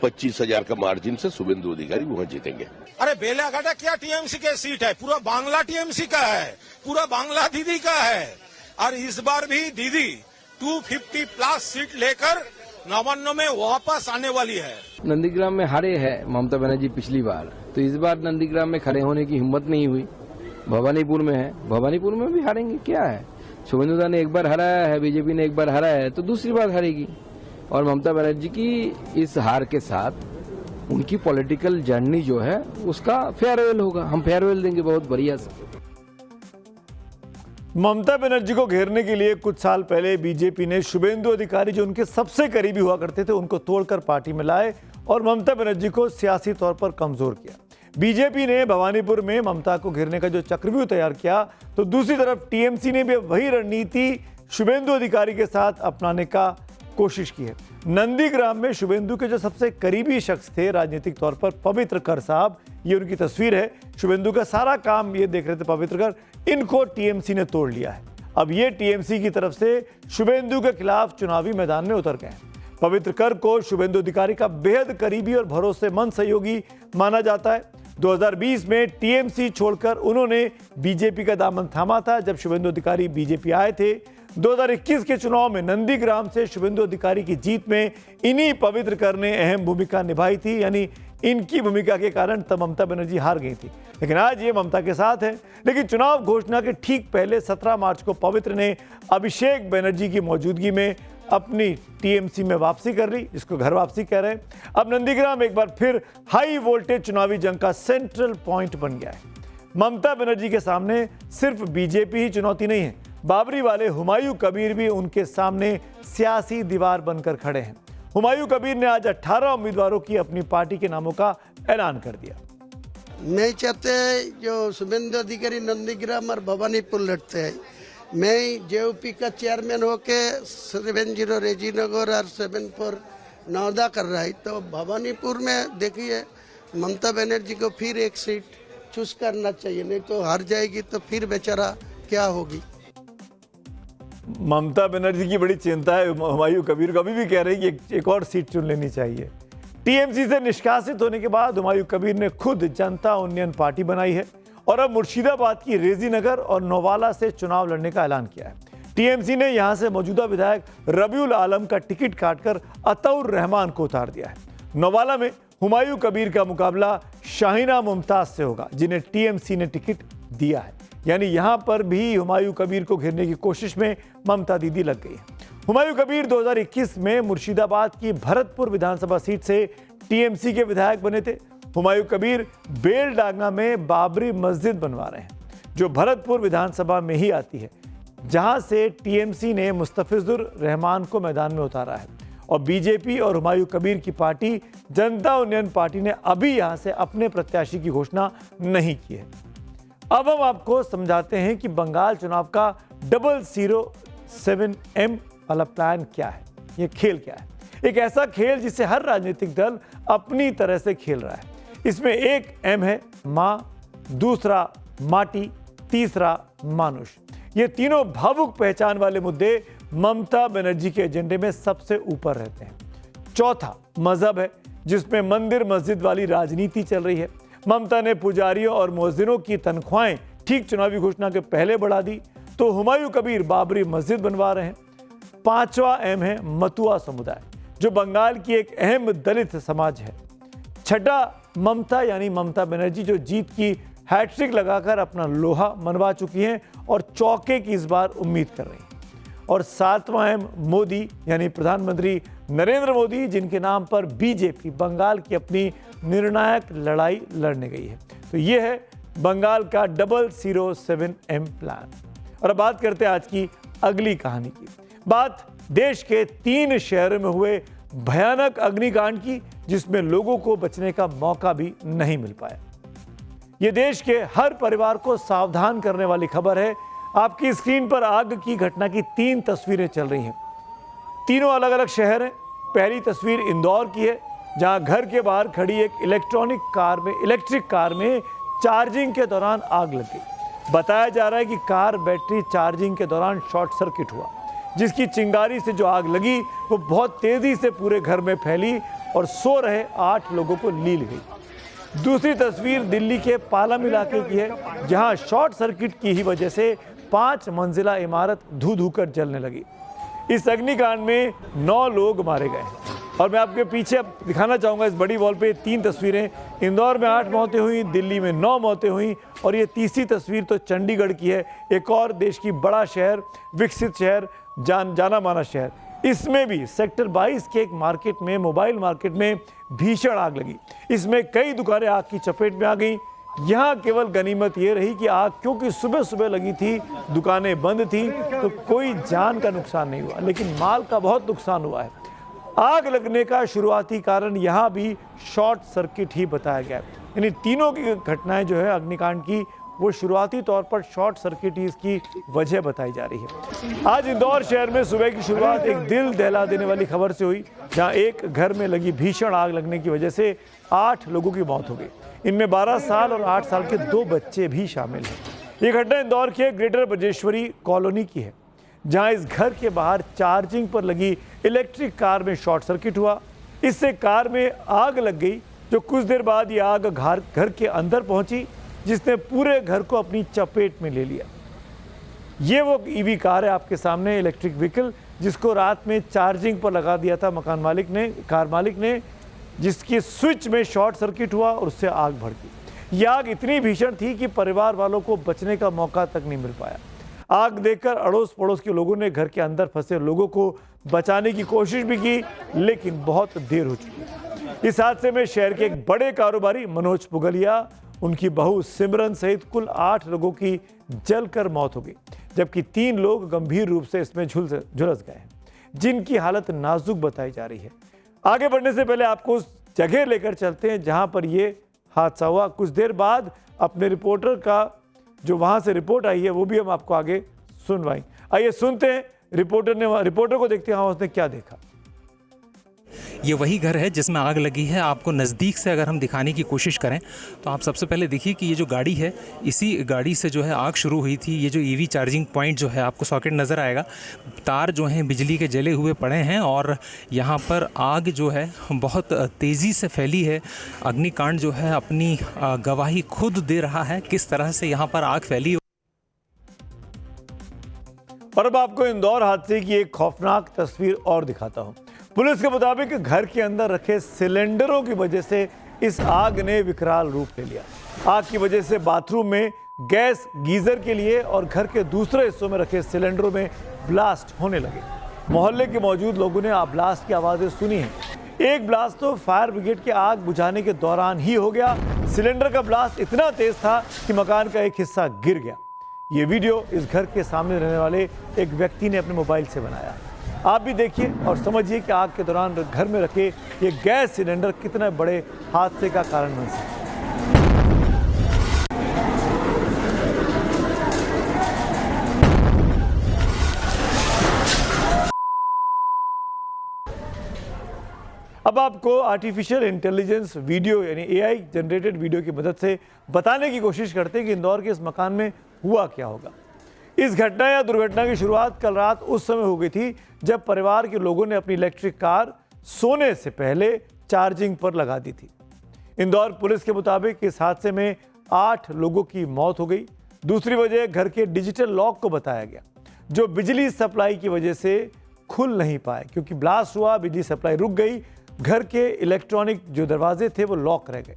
25,000 का मार्जिन से शुभेंदु अधिकारी वहां जीतेंगे। अरे बेलाघाटा क्या टीएमसी के सीट है, पूरा बांग्ला टीएमसी का है, पूरा बांग्ला दीदी का है। और इस बार भी दीदी 250 प्लस सीट लेकर नवान्न में वापस आने वाली है। नंदीग्राम में हारे हैं ममता बनर्जी पिछली बार, तो इस बार नंदीग्राम में खड़े होने की हिम्मत नहीं हुई। भवानीपुर में है, भवानीपुर में भी हारेंगे, क्या है। शुभेंदु दा ने एक बार हराया है, बीजेपी ने एक बार हराया है, तो दूसरी बार हारेगी। और ममता बनर्जी की इस हार के साथ उनकी पॉलिटिकल जर्नी जो है उसका फेयरवेल होगा, हम फेयरवेल देंगे बहुत बढ़िया से। ममता बनर्जी को घेरने के लिए कुछ साल पहले बीजेपी ने शुभेंदु अधिकारी, जो उनके सबसे करीबी हुआ करते थे, उनको तोड़कर पार्टी में लाए और ममता बनर्जी को सियासी तौर पर कमजोर किया। बीजेपी ने भवानीपुर में ममता को घेरने का जो चक्रव्यूह तैयार किया, तो दूसरी तरफ टीएमसी ने भी वही रणनीति शुभेंदु अधिकारी के साथ अपनाने का कोशिश की है। नंदीग्राम में शुभेंदु के जो सबसे करीबी शख्स थे राजनीतिक तौर पर, पवित्र कर साहब, ये उनकी तस्वीर है। शुभेंदु का सारा काम ये देख रहे थे पवित्र कर, इनको टीएमसी ने तोड़ लिया है। अब ये टीएमसी की तरफ से शुभेंदु के खिलाफ चुनावी मैदान में उतर गए हैं। पवित्र कर को शुभेंदु अधिकारी का बेहद करीबी और भरोसेमंद सहयोगी माना जाता है। 2020 में टीएमसी छोड़कर उन्होंने बीजेपी का दामन थामा था जब शुभेंदु अधिकारी बीजेपी आए थे। 2021 के चुनाव में नंदीग्राम से शुभेंदु अधिकारी की जीत में इन्हीं पवित्र कर ने अहम भूमिका निभाई थी, यानी इनकी भूमिका के कारण तब ममता बनर्जी हार गई थी। लेकिन आज ये ममता के साथ है। लेकिन चुनाव घोषणा के ठीक पहले 17 मार्च को पवित्र ने अभिषेक बनर्जी की मौजूदगी में अपनी टीएमसी में वापसी कर ली, जिसको घर वापसी कह रहे हैं। अब नंदीग्राम एक बार फिर हाई वोल्टेज चुनावी जंग का सेंट्रल पॉइंट बन गया है। ममता बनर्जी के सामने सिर्फ बीजेपी ही चुनौती नहीं है, बाबरी वाले हुमायूं कबीर भी उनके सामने सियासी दीवार बनकर खड़े हैं। हुमायूं कबीर ने आज 18 उम्मीदवारों की अपनी पार्टी के नामों का ऐलान कर दिया। मैं चाहते जो शुभेंदु अधिकारी नंदीग्राम और भवानीपुर लड़ते हैं, मैं जेओपी का चेयरमैन होके 70 रेजीनगर और 74 नौदा कर रहा है, तो भवानीपुर में देखिए ममता बनर्जी को फिर एक सीट चूज करना चाहिए, नहीं तो हार जाएगी तो फिर बेचारा क्या होगी। ममता बनर्जी की बड़ी चिंता है हुमायूं कबीर को, अभी भी कह रही है कि एक और सीट चुन लेनी चाहिए। टीएमसी से निष्कासित होने के बाद हुमायूं कबीर ने खुद जनता उन्नयन पार्टी बनाई है और अब मुर्शिदाबाद की रेजीनगर और नोवाला से चुनाव लड़ने का ऐलान किया है। टीएमसी ने यहां से मौजूदा विधायक रबीउल आलम का टिकट काटकर अतउर रहमान को उतार दिया है। नोवाला में हुमायूं कबीर का मुकाबला शाहीना मुमताज से होगा, जिन्हें टीएमसी ने टिकट दिया है। यानी यहां पर भी हुमायूं कबीर को घेरने की कोशिश में ममता दीदी लग गई है। हुमायूं कबीर 2021 में मुर्शिदाबाद की भरतपुर विधानसभा सीट से टीएमसी के विधायक बने थे। हुमायूं कबीर बेलडांगा में बाबरी मस्जिद बनवा रहे हैं, जो भरतपुर विधानसभा में ही आती है, जहां से टीएमसी ने मुस्तफिजुर रहमान को मैदान में उतारा है। और बीजेपी और हुमायूं कबीर की पार्टी जनता उन्नयन पार्टी ने अभी यहां से अपने प्रत्याशी की घोषणा नहीं की है। अब हम आपको समझाते हैं कि बंगाल चुनाव का 007M वाला प्लान क्या है, ये खेल क्या है। एक ऐसा खेल जिसे हर राजनीतिक दल अपनी तरह से खेल रहा है। इसमें एक M है मां, दूसरा माटी, तीसरा मानुष। ये तीनों भावुक पहचान वाले मुद्दे ममता बनर्जी के एजेंडे में सबसे ऊपर रहते हैं। चौथा मजहब है, जिसमें मंदिर मस्जिद वाली राजनीति चल रही है। ममता ने पुजारियों और मुअज्जिनों की तनख्वाहें ठीक चुनावी घोषणा के पहले बढ़ा दी, तो हुमायूं कबीर बाबरी मस्जिद बनवा रहे हैं। पांचवा M है मतुआ समुदाय, जो बंगाल की एक अहम दलित समाज है। छठा ममता यानी ममता बनर्जी, जो जीत की हैट्रिक लगाकर अपना लोहा मनवा चुकी हैं और चौके की इस बार उम्मीद कर रही हैं। और सातवां M मोदी यानी प्रधानमंत्री नरेंद्र मोदी, जिनके नाम पर बीजेपी बंगाल की अपनी निर्णायक लड़ाई लड़ने गई है। तो ये है बंगाल का 007M प्लान। और अब बात करते हैं आज की अगली कहानी की। बात देश के 3 शहरों में हुए भयानक अग्निकांड की, जिसमें लोगों को बचने का मौका भी नहीं मिल पाया। ये देश के हर परिवार को सावधान करने वाली खबर है। आपकी स्क्रीन पर आग की घटना की 3 तस्वीरें चल रही हैं। तीनों अलग अलग शहर हैं। पहली तस्वीर इंदौर की है, जहां घर के बाहर खड़ी एक इलेक्ट्रिक कार में चार्जिंग के दौरान आग लग गई। बताया जा रहा है कि कार बैटरी चार्जिंग के दौरान शॉर्ट सर्किट हुआ, जिसकी चिंगारी से जो आग लगी वो बहुत तेजी से पूरे घर में फैली और सो रहे 8 लोगों को ली गई। दूसरी तस्वीर दिल्ली के पालम इलाके की है, जहां शॉर्ट सर्किट की ही वजह से 5 मंजिला इमारत धू धू कर जलने लगी। इस अग्निकांड में 9 लोग मारे गए और मैं आपके पीछे अब दिखाना चाहूँगा इस बड़ी वॉल पे 3 तस्वीरें। इंदौर में 8 मौतें हुई, दिल्ली में 9 मौतें हुई और ये तीसरी तस्वीर तो चंडीगढ़ की है, एक और देश की बड़ा शहर, विकसित शहर, जाना माना शहर। इसमें भी सेक्टर 22 के एक मार्केट में, मोबाइल मार्केट में भीषण आग लगी। इसमें कई दुकानें आग की चपेट में आ गईं। यहाँ केवल गनीमत ये रही कि आग क्योंकि सुबह सुबह लगी थी, दुकानें बंद थी, तो कोई जान का नुकसान नहीं हुआ, लेकिन माल का बहुत नुकसान हुआ है। आग लगने का शुरुआती कारण यहाँ भी शॉर्ट सर्किट ही बताया गया है। यानी तीनों की घटनाएं जो है अग्निकांड की, वो शुरुआती तौर पर शॉर्ट सर्किट ही इसकी वजह बताई जा रही है। आज इंदौर शहर में सुबह की शुरुआत एक दिल दहला देने वाली खबर से हुई, जहां एक घर में लगी भीषण आग लगने की वजह से 8 लोगों की मौत हो गई। इनमें 12 साल और 8 साल के 2 बच्चे भी शामिल हैं। ये घटना इंदौर के ग्रेटर ब्रजेश्वरी कॉलोनी की है, जहां इस घर के बाहर चार्जिंग पर लगी इलेक्ट्रिक कार में शॉर्ट सर्किट हुआ। इससे कार में आग लग गई, जो कुछ देर बाद ये आग घर के अंदर पहुंची, जिसने पूरे घर को अपनी चपेट में ले लिया। ये वो ईवी कार है आपके सामने, इलेक्ट्रिक व्हीकल, जिसको रात में चार्जिंग पर लगा दिया था कार मालिक ने, जिसकी स्विच में शॉर्ट सर्किट हुआ और उससे आग भड़की। यह आग इतनी भीषण थी कि परिवार वालों को बचने का मौका तक नहीं मिल पाया। आग देखकर अड़ोस पड़ोस के लोगों ने घर के अंदर फंसे लोगों को बचाने की कोशिश भी की, लेकिन बहुत देर हो चुकी। इस हादसे में शहर के एक बड़े कारोबारी मनोज पुगलिया, उनकी बहू सिमरन सहित कुल 8 लोगों की जलकर मौत हो गई, जबकि 3 लोग गंभीर रूप से इसमें झुलस गए हैं, जिनकी हालत नाजुक बताई जा रही है। आगे बढ़ने से पहले आपको उस जगह लेकर चलते हैं जहां पर यह हादसा हुआ। कुछ देर बाद अपने रिपोर्टर का जो वहां से रिपोर्ट आई है वो भी हम आपको आगे सुनवाएं। आइए सुनते हैं रिपोर्टर को, देखते हैं हाँ उसने क्या देखा। ये वही घर है जिसमें आग लगी है। आपको नज़दीक से अगर हम दिखाने की कोशिश करें तो आप सबसे पहले देखिए कि ये जो गाड़ी है, इसी गाड़ी से जो है आग शुरू हुई थी। ये जो ईवी चार्जिंग पॉइंट जो है, आपको सॉकेट नज़र आएगा, तार जो हैं बिजली के जले हुए पड़े हैं और यहाँ पर आग जो है बहुत तेज़ी से फैली है। अग्निकांड जो है अपनी गवाही खुद दे रहा है किस तरह से यहाँ पर आग फैली। और अब आपको इंदौर हादसे की एक खौफनाक तस्वीर और दिखाता हूं। पुलिस के मुताबिक घर के अंदर रखे सिलेंडरों की वजह से इस आग ने विकराल रूप ले लिया। आग की वजह से बाथरूम में गैस गीजर के लिए और घर के दूसरे हिस्सों में रखे सिलेंडरों में ब्लास्ट होने लगे। मोहल्ले के मौजूद लोगों ने ब्लास्ट की आवाज़ें सुनी हैं। एक ब्लास्ट तो फायर ब्रिगेड के आग बुझाने के दौरान ही हो गया। सिलेंडर का ब्लास्ट इतना तेज था कि मकान का एक हिस्सा गिर गया। ये वीडियो इस घर के सामने रहने वाले एक व्यक्ति ने अपने मोबाइल से बनाया। आप भी देखिए और समझिए कि आग के दौरान घर में रखे ये गैस सिलेंडर कितने बड़े हादसे का कारण बन सकते हैं। अब आपको आर्टिफिशियल इंटेलिजेंस वीडियो यानी एआई जनरेटेड वीडियो की मदद से बताने की कोशिश करते हैं कि इंदौर के इस मकान में हुआ क्या होगा। इस घटना या दुर्घटना की शुरुआत कल रात उस समय हो गई थी जब परिवार के लोगों ने अपनी इलेक्ट्रिक कार सोने से पहले चार्जिंग पर लगा दी थी। इंदौर पुलिस के मुताबिक इस हादसे में 8 लोगों की मौत हो गई। दूसरी वजह घर के डिजिटल लॉक को बताया गया, जो बिजली सप्लाई की वजह से खुल नहीं पाए। क्योंकि ब्लास्ट हुआ, बिजली सप्लाई रुक गई, घर के इलेक्ट्रॉनिक जो दरवाजे थे वो लॉक रह गए।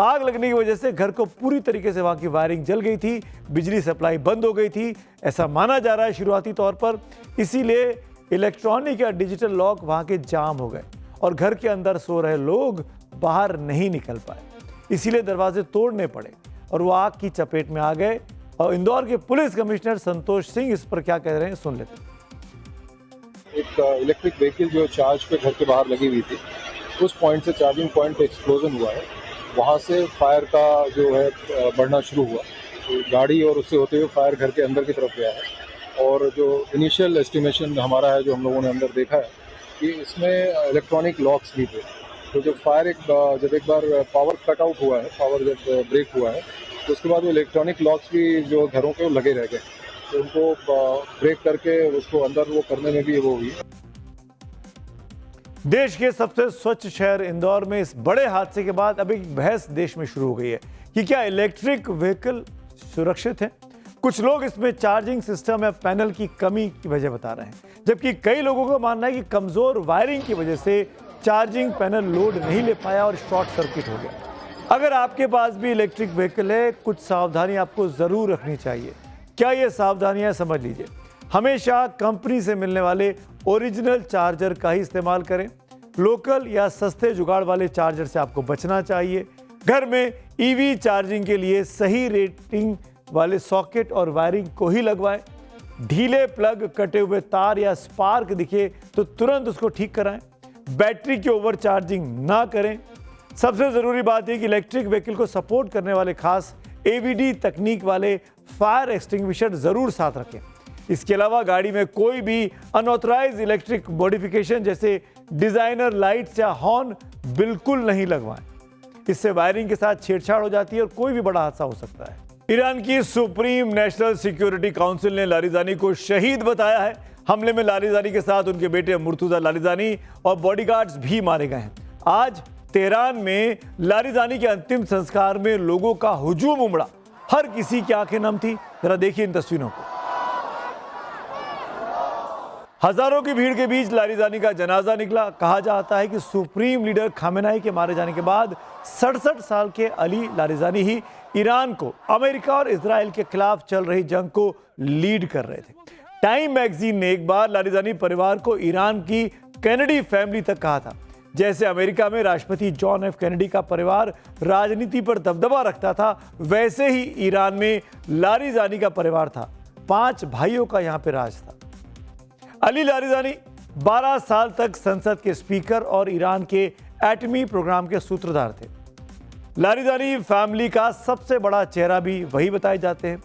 आग लगने की वजह से घर को पूरी तरीके से वहां की वायरिंग जल गई थी, बिजली सप्लाई बंद हो गई थी, ऐसा माना जा रहा है शुरुआती तौर पर। इसीलिए इलेक्ट्रॉनिक या डिजिटल लॉक वहां के जाम हो गए और घर के अंदर सो रहे लोग बाहर नहीं निकल पाए। इसीलिए दरवाजे तोड़ने पड़े और वो आग की चपेट में आ गए। और इंदौर के पुलिस कमिश्नर संतोष सिंह इस पर क्या कह रहे हैं, सुन लेते हैं। एक इलेक्ट्रिक व्हीकल जो चार्ज पे घर के बाहर लगी हुई थी, उस पॉइंट से चार्जिंग पॉइंट पे एक्सप्लोजन हुआ है। वहाँ से फायर का जो है बढ़ना शुरू हुआ, तो गाड़ी और उससे होते हुए फायर घर के अंदर की तरफ गया है। और जो इनिशियल एस्टिमेशन हमारा है, जो हम लोगों ने अंदर देखा है कि इसमें इलेक्ट्रॉनिक लॉक्स भी थे। तो जब फायर जब एक बार पावर कट आउट हुआ है, पावर जब ब्रेक हुआ है, उसके बाद वो इलेक्ट्रॉनिक लॉक्स भी जो घरों के वो लगे रह गए, तो उनको ब्रेक करके उसको अंदर वो करने में भी वो हुई। देश के सबसे स्वच्छ शहर इंदौर में इस बड़े हादसे के बाद अब एक बहस देश में शुरू हो गई है कि क्या इलेक्ट्रिक व्हीकल सुरक्षित है। कुछ लोग इसमें चार्जिंग सिस्टम या पैनल की कमी की वजह बता रहे हैं, जबकि कई लोगों का मानना है कि कमजोर वायरिंग की वजह से चार्जिंग पैनल लोड नहीं ले पाया और शॉर्ट सर्किट हो गया। अगर आपके पास भी इलेक्ट्रिक व्हीकल है, कुछ सावधानी आपको जरूर रखनी चाहिए। क्या ये सावधानियां समझ लीजिए। हमेशा कंपनी से मिलने वाले ओरिजिनल चार्जर का ही इस्तेमाल करें। लोकल या सस्ते जुगाड़ वाले चार्जर से आपको बचना चाहिए। घर में ईवी चार्जिंग के लिए सही रेटिंग वाले सॉकेट और वायरिंग को ही लगवाएं। ढीले प्लग, कटे हुए तार या स्पार्क दिखे तो तुरंत उसको ठीक कराएं। बैटरी की ओवर चार्जिंग ना करें। सबसे ज़रूरी बात यह कि इलेक्ट्रिक व्हीकल को सपोर्ट करने वाले खास AVD तकनीक वाले फायर एक्सटिंग्विशर ज़रूर साथ रखें। इसके अलावा गाड़ी में कोई भी अनऑथराइज इलेक्ट्रिक मॉडिफिकेशन जैसे डिज़ाइनर लाइट्स या हॉर्न बिल्कुल नहीं लगवाएं। इससे वायरिंग के साथ छेड़छाड़ हो जाती है और कोई भी बड़ा हादसा हो सकता है। ईरान की सुप्रीम नेशनल सिक्योरिटी काउंसिल ने लारिजानी को शहीद बताया है। हमले में लारिजानी के साथ उनके बेटे मुर्तुजा लारिजानी और बॉडीगार्ड्स भी मारे गए हैं। आज तेहरान में लारिजानी के अंतिम संस्कार में लोगों का हुजूम उमड़ा। हर किसी की आंखें नम थी। जरा देखिए इन तस्वीरों को। हजारों की भीड़ के बीच लारिजानी का जनाजा निकला। कहा जाता है कि सुप्रीम लीडर खामेनेई के मारे जाने के बाद 67 साल के अली लारिजानी ही ईरान को अमेरिका और इजराइल के खिलाफ चल रही जंग को लीड कर रहे थे। टाइम मैगजीन ने एक बार लारिजानी परिवार को ईरान की कैनेडी फैमिली तक कहा था। जैसे अमेरिका में राष्ट्रपति जॉन F कैनेडी का परिवार राजनीति पर दबदबा रखता था, वैसे ही ईरान में लारिजानी का परिवार था। 5 भाइयों का यहां पे राज था। अली लारिजानी 12 साल तक संसद के स्पीकर और ईरान के एटमी प्रोग्राम के सूत्रधार थे। लारिजानी फैमिली का सबसे बड़ा चेहरा भी वही बताए जाते हैं।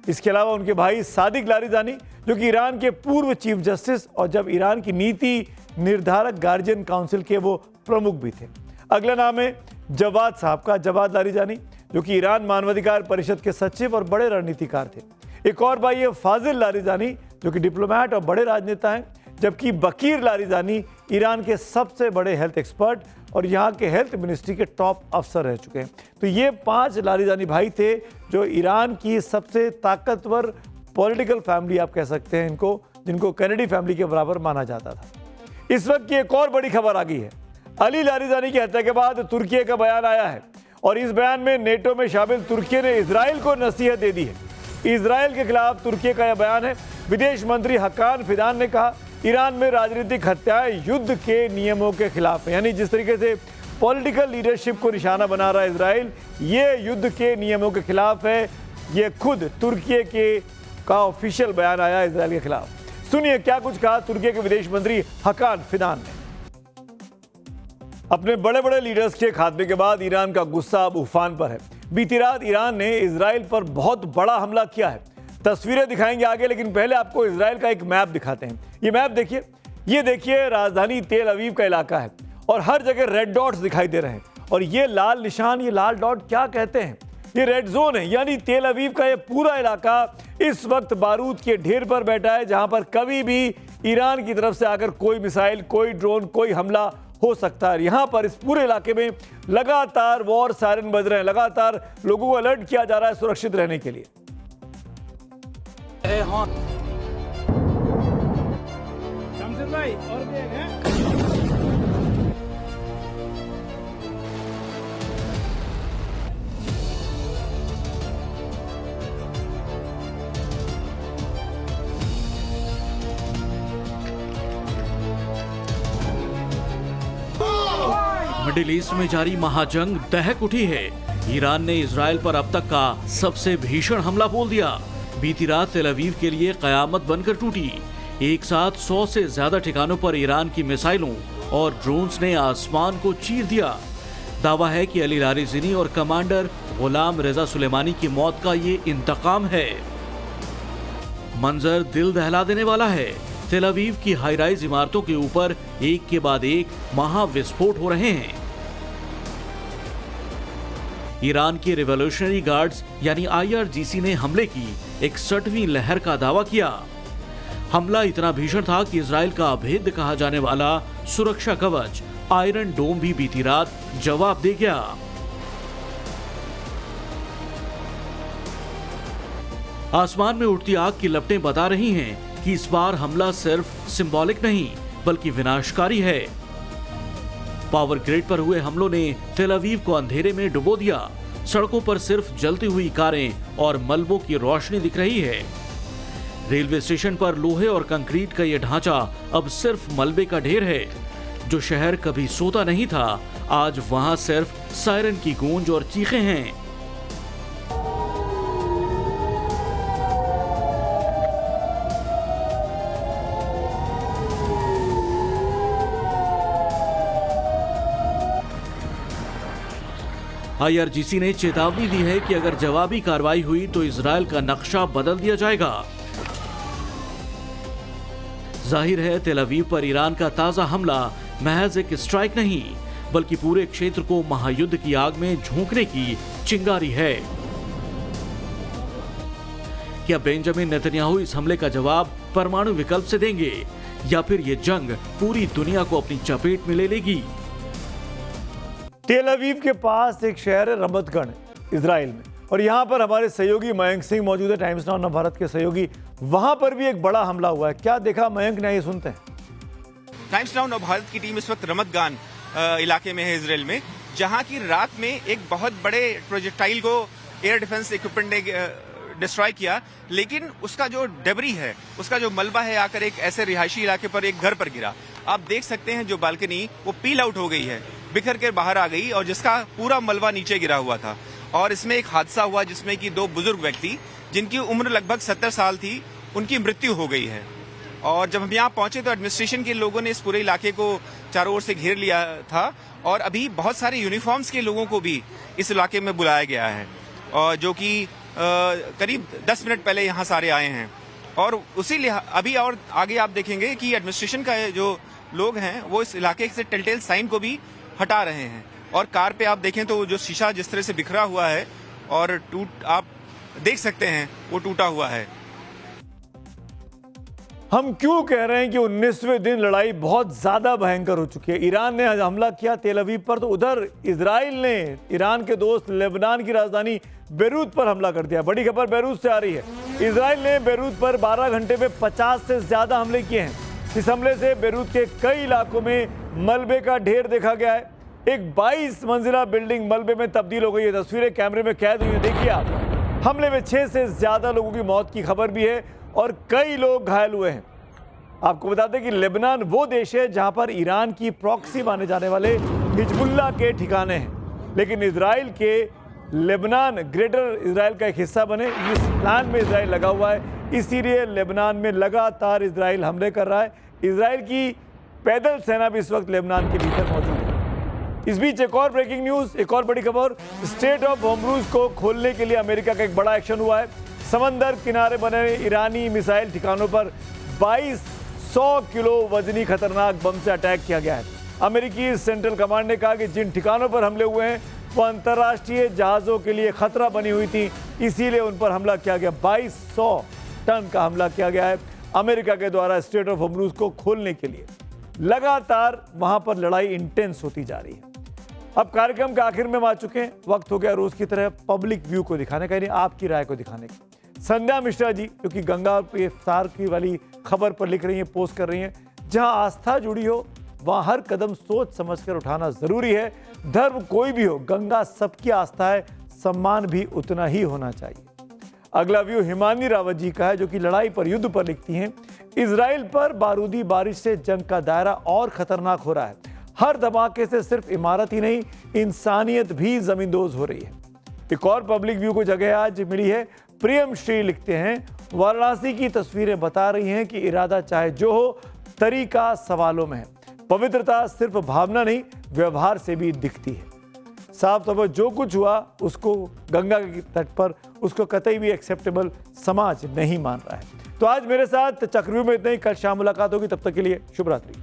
इसके अलावा उनके भाई सादिक लारिजानी, जो कि ईरान के पूर्व चीफ जस्टिस और जब ईरान की नीति निर्धारक गार्जियन काउंसिल के वो प्रमुख भी थे। अगला नाम है जवाद साहब का, जवाद लारिजानी, जो कि ईरान मानवाधिकार परिषद के सचिव और बड़े रणनीतिकार थे। एक और भाई है फाजिल लारिजानी, जो कि डिप्लोमेट और बड़े राजनेता हैं, जबकि बकीर लारिजानी ईरान के सबसे बड़े हेल्थ एक्सपर्ट और यहाँ के हेल्थ मिनिस्ट्री के टॉप अफसर रह चुके हैं। तो ये 5 लारिजानी भाई थे जो ईरान की सबसे ताकतवर पॉलिटिकल फैमिली आप कह सकते हैं इनको, जिनको कैनेडी फैमिली के बराबर माना जाता था। इस वक्त की एक और बड़ी खबर आ गई है। अली लारिजानी की हत्या के बाद तुर्की का बयान आया है और इस बयान में नेटो में शामिल तुर्की ने इजराइल को नसीहत दे दी है। इजराइल के खिलाफ तुर्की का यह बयान है। विदेश मंत्री हकान फिदान ने कहा, ईरान में राजनीतिक हत्याएं युद्ध के नियमों के खिलाफ है। यानी जिस तरीके से पॉलिटिकल लीडरशिप को निशाना बना रहा है इजराइल, ये युद्ध के नियमों के खिलाफ है। ये खुद तुर्की के का ऑफिशियल बयान आया इजराइल के खिलाफ। सुनिए क्या कुछ कहा तुर्की के विदेश मंत्री हकान फिदान ने। अपने बड़े बड़े लीडर्स के खात्मे के बाद ईरान का गुस्सा अब उफान पर है। बीती रात ईरान ने इजराइल पर बहुत बड़ा हमला किया है। तस्वीरें दिखाएंगे आगे, लेकिन पहले आपको इजराइल का एक मैप दिखाते हैं। ये मैप देखिए, ये देखिए राजधानी तेल अवीव का इलाका है और हर जगह रेड डॉट्स दिखाई दे रहे हैं। और ये लाल निशान, ये लाल डॉट क्या कहते हैं? ये रेड जोन है। यानी तेल अवीव का ये पूरा इलाका इस वक्त बारूद के ढेर पर बैठा है, जहां पर कभी भी ईरान की तरफ से आकर कोई मिसाइल, कोई ड्रोन, कोई हमला हो सकता है। यहां पर इस पूरे इलाके में लगातार वॉर सायरन बज रहे हैं, लगातार लोगों को अलर्ट किया जा रहा है सुरक्षित रहने के लिए। मिडिल ईस्ट में जारी महाजंग दहक उठी है। ईरान ने इजराइल पर अब तक का सबसे भीषण हमला बोल दिया। बीती रात तेल अवीव के लिए कयामत बनकर टूटी। एक साथ 100 से ज्यादा ठिकानों पर ईरान की मिसाइलों और ड्रोन्स ने आसमान को चीर दिया। दावा है कि अली लारिजानी और कमांडर गुलाम रेजा सुलेमानी की मौत का ये इंतकाम है। मंजर दिल दहला देने वाला है। तेल अवीव की हाई राइज इमारतों के ऊपर एक के बाद एक महाविस्फोट हो रहे हैं। ईरान के रिवॉल्यूशनरी गार्ड्स यानी IRGC ने हमले की 61वीं लहर का दावा किया। हमला इतना भीषण था कि इजराइल का अभेद्य कहा जाने वाला सुरक्षा कवच आयरन डोम भी बीती रात जवाब दे गया। आसमान में उठती आग की लपटें बता रही हैं कि इस बार हमला सिर्फ सिंबॉलिक नहीं बल्कि विनाशकारी है। पावर ग्रिड पर हुए हमलों ने तेल अवीव को अंधेरे में डुबो दिया। सड़कों पर सिर्फ जलती हुई कारें और मलबों की रोशनी दिख रही है। रेलवे स्टेशन पर लोहे और कंक्रीट का यह ढांचा अब सिर्फ मलबे का ढेर है। जो शहर कभी सोता नहीं था, आज वहां सिर्फ सायरन की गूंज और चीखें हैं। IRGC ने चेतावनी दी है कि अगर जवाबी कार्रवाई हुई तो इजराइल का नक्शा बदल दिया जाएगा। जाहिर है तेल अवीव पर ईरान का ताजा हमला महज एक स्ट्राइक नहीं बल्कि पूरे क्षेत्र को महायुद्ध की आग में झोंकने की चिंगारी है। क्या बेंजामिन नेतन्याहू इस हमले का जवाब परमाणु विकल्प से देंगे या फिर ये जंग पूरी दुनिया को अपनी चपेट में ले लेगी? तेल अवीव के पास एक शहर है रमतगढ़ इजराइल में, और यहाँ पर हमारे सहयोगी मयंक सिंह मौजूद है, टाइम्स नाउ भारत के सहयोगी। वहां पर भी एक बड़ा हमला हुआ है, क्या देखा मयंक ने, ये सुनते हैं। टाइम्स नाउ भारत की टीम इस वक्त रमतगान इलाके में है इजराइल में, जहां की रात में एक बहुत बड़े प्रोजेक्टाइल को एयर डिफेंस इक्विपमेंट ने डिस्ट्रॉय किया, लेकिन उसका जो डेबरी है, उसका जो मलबा है, आकर एक ऐसे रिहायशी इलाके पर एक घर पर गिरा। आप देख सकते हैं जो बालकनी वो पील आउट हो गई है, बिखर कर बाहर आ गई, और जिसका पूरा मलबा नीचे गिरा हुआ था। और इसमें एक हादसा हुआ जिसमें कि 2 बुजुर्ग व्यक्ति जिनकी उम्र लगभग 70 साल थी, उनकी मृत्यु हो गई है। और जब हम यहाँ पहुंचे तो एडमिनिस्ट्रेशन के लोगों ने इस पूरे इलाके को चारों ओर से घेर लिया था, और अभी बहुत सारे यूनिफॉर्म्स के लोगों को भी इस इलाके में बुलाया गया है, और जो कि करीब 10 मिनट पहले यहाँ सारे आए हैं। और उसी अभी और आगे आप देखेंगे कि एडमिनिस्ट्रेशन का जो लोग हैं वो इस इलाके से टेलटेल साइन को भी हटा रहे हैं। और कार पे आप देखें तो जो शीशा जिस तरह से बिखरा हुआ है और आप देख सकते हैं वो टूटा हुआ है। हम क्यों कह रहे हैं कि 19वें दिन लड़ाई बहुत ज्यादा भयंकर हो चुकी है। ईरान ने हमला किया तेल अवीव पर, तो उधर इजराइल ने ईरान के दोस्त लेबनान की राजधानी बेरूत पर हमला कर दिया। बड़ी खबर बेरूत से आ रही है। इजराइल ने बेरूत पर 12 घंटे में 50 से ज्यादा हमले किए हैं। इस हमले से बेरूत के कई इलाकों में मलबे का ढेर देखा गया है। एक 22 मंजिला बिल्डिंग मलबे में तब्दील हो गई है। तस्वीरें कैमरे में कैद हुई है, देखिए आप। हमले में 6 से ज्यादा लोगों की मौत की खबर भी है और कई लोग घायल हुए हैं। आपको बता दें कि लेबनान वो देश है जहां पर ईरान की प्रॉक्सी माने जाने वाले हिजबुल्लाह के ठिकाने हैं, लेकिन इजराइल के लेबनान ग्रेटर इजराइल का एक हिस्सा बने, इस प्लान में इजराइल लगा हुआ है। इसीलिए लेबनान में लगातार इजराइल हमले कर रहा है। इजराइल की पैदल सेना भी इस वक्त लेबनान के भीतर मौजूद है। इस बीच एक और ब्रेकिंग न्यूज, एक और बड़ी खबर। स्ट्रेट ऑफ होर्मुज को खोलने के लिए अमेरिका का एक बड़ा एक्शन हुआ है। समंदर किनारे बने ईरानी मिसाइल ठिकानों पर 2200 किलो वजनी खतरनाक बम से अटैक किया गया है। अमेरिकी सेंट्रल कमांड ने कहा कि जिन ठिकानों पर हमले हुए हैं वो अंतर्राष्ट्रीय जहाजों के लिए खतरा बनी हुई थी, इसीलिए उन पर हमला किया गया। 2200 टन का हमला किया गया है अमेरिका के द्वारा स्ट्रेट ऑफ होर्मुज को खोलने के लिए। लगातार वहां पर लड़ाई इंटेंस होती जा रही है। अब कार्यक्रम के आखिर में हम आ चुके हैं। वक्त हो गया रोज की तरह पब्लिक व्यू को दिखाने का, यानी आपकी राय को दिखाने का। संध्या मिश्रा जी जो कि गंगा इफ्तार की वाली खबर पर लिख रही हैं, पोस्ट कर रही हैं, जहां आस्था जुड़ी हो वहां हर कदम सोच समझकर उठाना जरूरी है। धर्म कोई भी हो, गंगा सबकी आस्था है, सम्मान भी उतना ही होना चाहिए। अगला व्यू हिमानी रावत जी का है जो कि लड़ाई पर युद्ध पर लिखती हैं, इजराइल पर बारूदी बारिश से जंग का दायरा और खतरनाक हो रहा है। हर धमाके से सिर्फ इमारत ही नहीं, इंसानियत भी जमींदोज हो रही है। एक और पब्लिक व्यू को जगह आज मिली है। प्रियम श्री लिखते हैं, वाराणसी की तस्वीरें बता रही हैं कि इरादा चाहे जो हो, तरीका सवालों में है। पवित्रता सिर्फ भावना नहीं, व्यवहार से भी दिखती है। साफ तौर पर जो कुछ हुआ उसको गंगा के तट पर उसको कतई भी एक्सेप्टेबल समाज नहीं मान रहा है। तो आज मेरे साथ चक्रव्यूह में इतना ही। कल शाम मुलाकात होगी, तब तक के लिए शुभ रात्रि।